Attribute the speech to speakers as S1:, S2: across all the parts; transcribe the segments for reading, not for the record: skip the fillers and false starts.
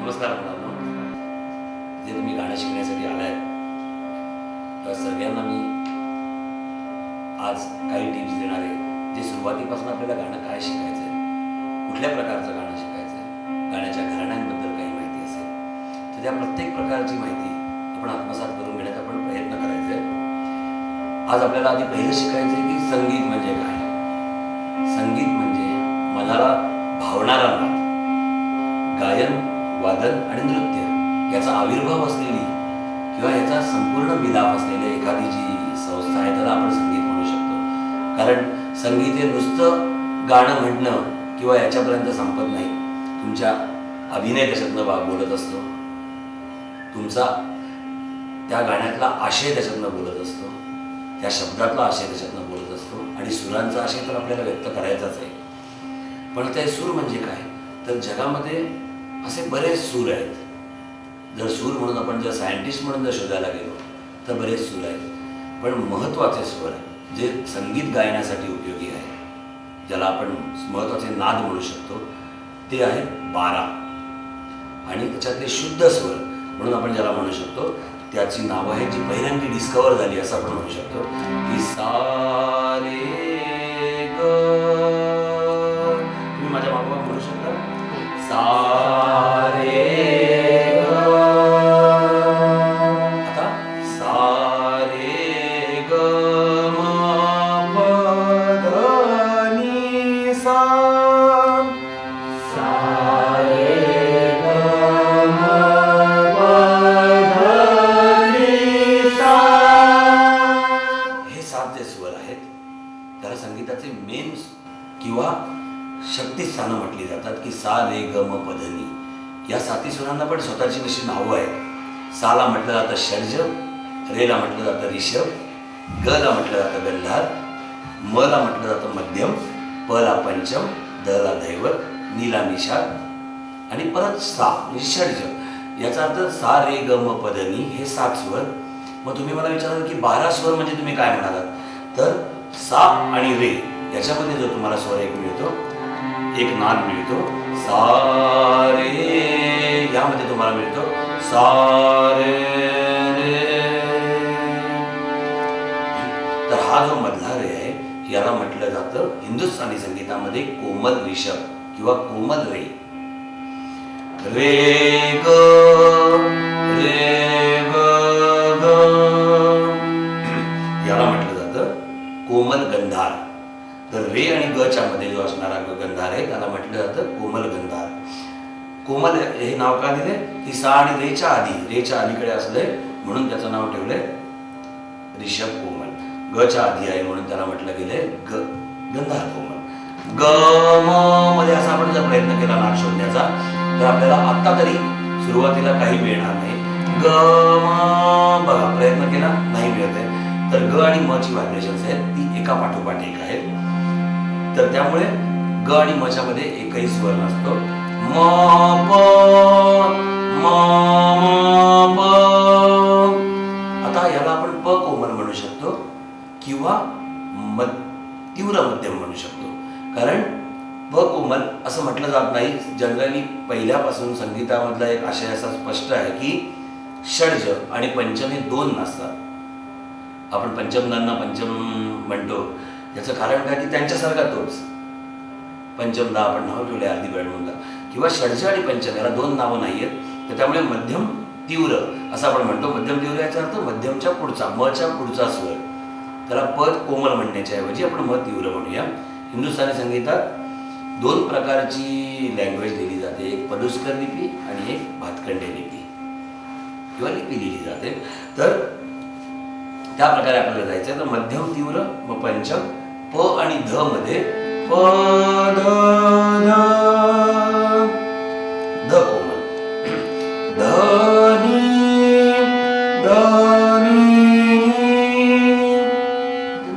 S1: नमस्कार मुलांनो, जे तुम्ही गाणं शिकण्यासाठी आलाय त्या सगळ्यांना मी आज काही टिप्स देणार आहे. जे सुरुवातीपासून आपल्याला गाणं काय शिकायचं आहे, कुठल्या प्रकारचं गाणं शिकायचं आहे, गाण्याच्या घराण्यांबद्दल काही माहिती असेल तर त्या प्रत्येक प्रकारची माहिती आपण आत्मसात करून घेण्याचा आपण प्रयत्न करायचा आहे. आज आपल्याला आधी पहिलं शिकायचं आहे की संगीत म्हणजे काय. संगीत म्हणजे मनाला भावणारा नाद, गायन, वादन आणि नृत्य याचा आविर्भाव असलेली किंवा याचा संपूर्ण मिलाप असलेली एखादी जी संस्था आहे त्याला आपण संगीत म्हणू शकतो. कारण संगीत हे नुसतं गाणं म्हणणं किंवा याच्यापर्यंत संपत नाही. तुमच्या अभिनय त्याच्यातनं बोलत असतो, तुमचा त्या गाण्यातला आशय त्याच्यातनं बोलत असतो, त्या शब्दातला आशय त्याच्यातनं बोलत असतो आणि सुरांचा आशय तर आपल्याला व्यक्त करायचाच आहे. पण ते सूर म्हणजे काय, तर जगामध्ये असे बरेच सूर आहेत. जर सूर म्हणून आपण जर सायंटिस्ट म्हणून जर शोधायला गेलो तर बरेच सूर आहेत. पण महत्त्वाचे स्वर जे संगीत गायनासाठी उपयोगी आहे, ज्याला आपण महत्त्वाचे नाद म्हणू शकतो, ते आहेत 12. आणि त्याच्यातले शुद्ध स्वर म्हणून आपण ज्याला म्हणू शकतो त्याची नावं आहेत जी पहिल्यांदा डिस्कवर झाली असं आपण म्हणू शकतो की सा रे ग. तुम्ही माझ्या मागोमाग म्हणू शकता सा रे ग. आता सा रे ग म प ध नि सा. सा रे ग म प ध नि सा. हे 7 जे स्वर आहेत त्याला संगीताचे मेन किंवा शक्तिस्थानं म्हटली जातात की सा रे ग म प ध नि. या 7 स्वरांना पण स्वतःची अशी नावं आहेत. साला म्हटलं जातं षड्ज, रेला म्हटलं जातं ऋषभ, ग ला म्हटलं जातं गंधार, म ला म्हटलं जातं मध्यम, प ला पंचम, द ला धैवत, नि ला निषाद आणि परत सा म्हणजे षड्ज. याचा अर्थ सा रे ग म प ध नि हे 7 स्वर. मग तुम्ही मला विचाराल की 12 स्वर म्हणजे तुम्ही काय म्हणालात, तर सा आणि रे याच्यामध्ये जो तुम्हाला स्वर एक मिळतो, एक नाद मिळतो सा रे, यामध्ये तुम्हाला मिळतो सा रे रे. तर हा जो मधला रे आहे याला म्हटलं जातं हिंदुस्थानी संगीतामध्ये कोमल ऋषभ किंवा कोमल रे. रे ग रे ग ग याला म्हटलं जातं कोमल गंधार. तर रे आणि ग च्या मध्ये जो असणारा गंधार आहे त्याला म्हटलं जातं कोमल गंधार. कोमल हे नाव का दिले की सा आणि रेच्या आधी, रेच्या अलीकडे असलंय म्हणून त्याचं नाव ठेवलंय ऋषभ कोमल. ग च्या आधी आहे म्हणून त्याला म्हटलं गेलंय गंधार कोमल. ग म मध्ये असा आपण जर प्रयत्न केला नाद शोधण्याचा तर आपल्याला आत्ता तरी सुरुवातीला काही मिळणार नाही. ग म बघा प्रयत्न केला नाही मिळत आहे. तर ग आणि म ची व्हायब्रेशन्स आहेत ती एका पाठोपाठ एक आहेत. तर त्यामुळे ग आणि म च्या मध्ये एकही स्वर नसतो. म प म प. आता याला आपण प कोमल म्हणू शकतो किंवा तीव्र मध्यम म्हणू शकतो. कारण प कोमल असं म्हटलं जात नाही. जनरली पहिल्यापासून संगीतामधला एक आशय असा स्पष्ट आहे की षड्ज आणि पंचम हे 2 नसतात. आपण पंचमदांना पंचम म्हणतो याचं कारण काय की त्यांच्यासारखा तोच पंचमदा आपण नाव ठेवले अर्धी बेळमुंदा. किंवा षड्ज आणि पंचम याला 2 नावं नाही आहेत. तर त्यामुळे मध्यम तीव्र असं आपण म्हणतो. मध्यम तीव्र याचा अर्थ मध्यमच्या पुढचा, म च्या पुढचा स्वर. त्याला पद कोमल म्हणण्याच्या ऐवजी आपण म तीव्र म्हणूया. हिंदुस्थानी संगीतात 2 प्रकारची लँग्वेज लिहिली जाते, एक पलुस्कर लिपी आणि एक भातखंडे लिपी किंवा लिपी लिहिली जाते. तर त्या प्रकारे आपल्याला जायचं तर मध्यम तीव्र व पंचम, प आणि ध मध्ये प ध ध ध कोमल, ध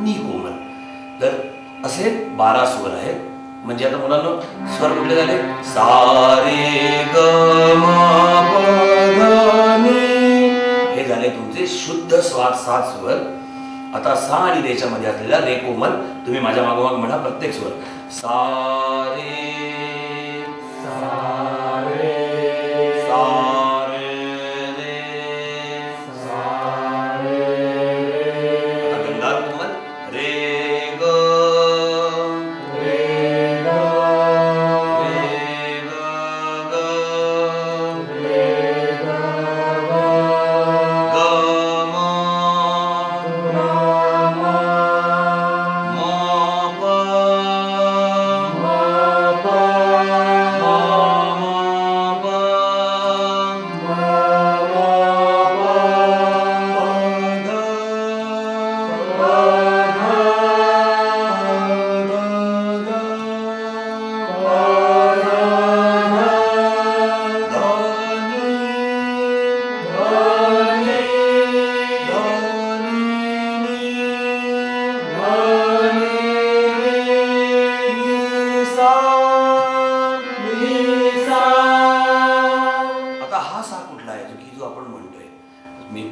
S1: नि कोमल. तर असे 12 स्वर आहेत. म्हणजे आता मुलांना स्वर कुठले झाले, सा रे ग म प ध नि, हे झाले तुमचे शुद्ध 7 स्वर. आता सा आणि रेच्या मध्ये असलेला रे कोमल तुम्ही माझ्या मागोमाग म्हणा प्रत्येक स्वर. सा रे सा रे सा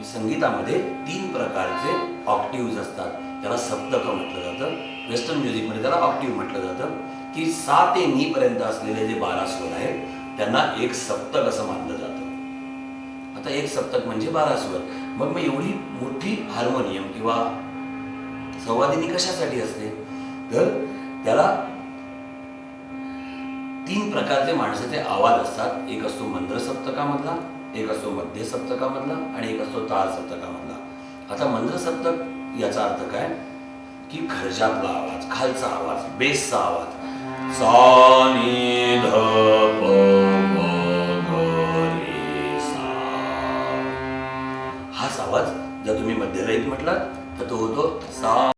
S1: संगीतामध्ये 3 प्रकारचे ऑक्टिव्ज असतात. त्याला सप्तक म्हटलं जातं. वेस्टर्न म्युझिकमध्ये त्याला ऑक्टिव्ह म्हटलं जातं. की 6 ते नी पर्यंत असलेले जे 12 स्वर आहेत त्यांना एक सप्तक असं मानलं जातं. आता एक सप्तक म्हणजे 12 स्वर. मग एवढी मोठी हार्मोनियम किंवा संवादिनी कशासाठी असते? तर त्याला 3 प्रकारचे माणसाचे आवाज असतात. एक असतो मंद्र सप्तकामधला, एक असतो मध्य सप्तकामधला आणि एक असतो ताल सप्तकामधला. आता मंद्र सप्तक याचा अर्थ काय की खर्जातला आवाज, खालचा आवाज, बेसचा आवाज. सा नी ध प म ग रे सा. हाच आवाज जर तुम्ही मध्यलयीत म्हटलात तर तो होतो सा